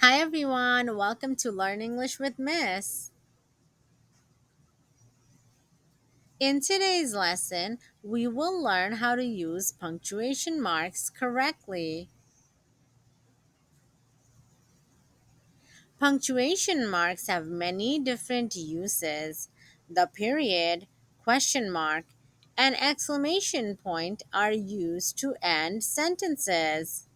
Hi everyone, welcome to Learn English with Miss. In today's lesson, we will learn how to use punctuation marks correctly. Punctuation marks have many different uses. The period, question mark, and exclamation point are used to end sentences.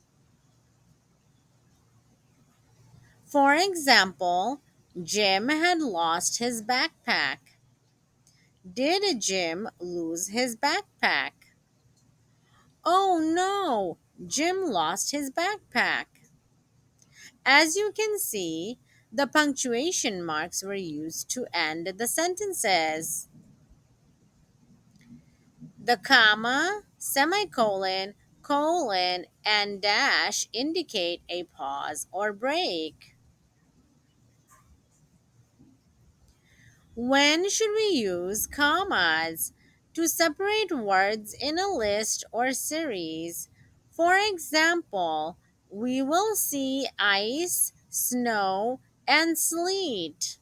For example, Jim had lost his backpack. Did Jim lose his backpack? Oh no! Jim lost his backpack. As you can see, the punctuation marks were used to end the sentences. The comma, semicolon, colon, and dash indicate a pause or break. When should we use commas? To separate words in a list or series. For example, we will see ice, snow, and sleet.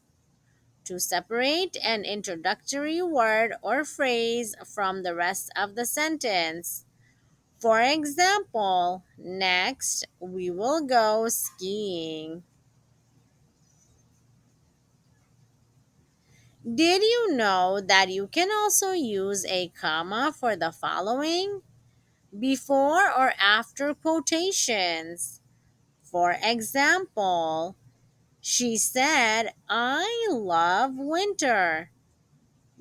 To separate an introductory word or phrase from the rest of the sentence. For example, next we will go skiing. Did you know that you can also use a comma for the following? Before or after quotations. For example, she said, I love winter.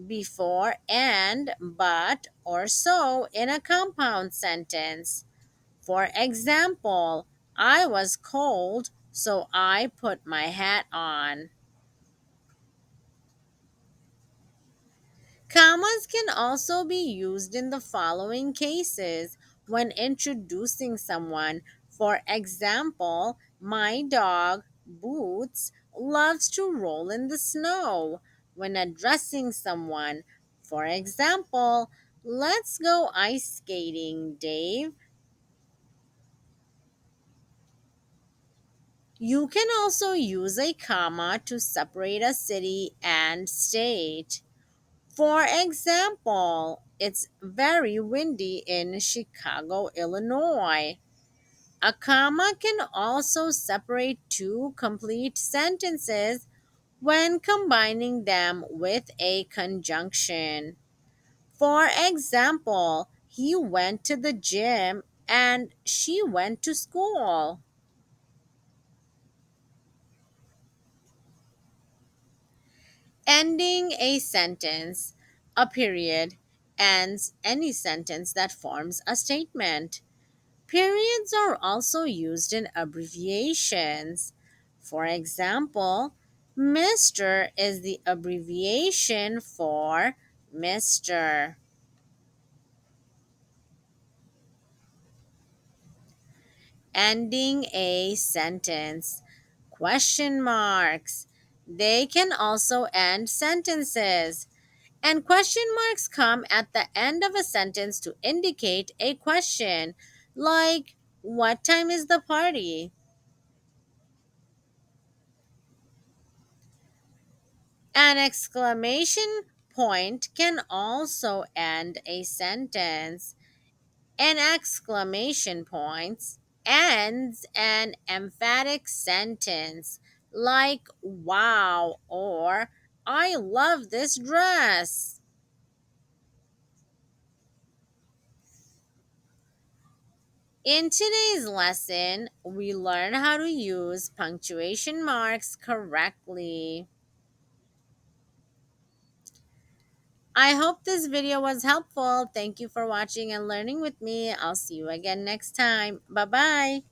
Before and, but, or so in a compound sentence. For example, I was cold, so I put my hat on. Commas can also be used in the following cases when introducing someone. For example, my dog, Boots, loves to roll in the snow. When addressing someone, for example, let's go ice skating, Dave. You can also use a comma to separate a city and state. For example, it's very windy in Chicago, Illinois. A comma can also separate two complete sentences when combining them with a conjunction. For example, he went to the gym and she went to school. Ending a sentence, a period, ends any sentence that forms a statement. Periods are also used in abbreviations. For example, Mr. is the abbreviation for Mr. Ending a sentence. Question marks. They can also end sentences. And question marks come at the end of a sentence to indicate a question, like, what time is the party? An exclamation point can also end a sentence. An exclamation point ends an emphatic sentence, like, wow, or I love this dress. In today's lesson, we learn how to use punctuation marks correctly. I hope this video was helpful. Thank you for watching and learning with me. I'll see you again next time. Bye bye.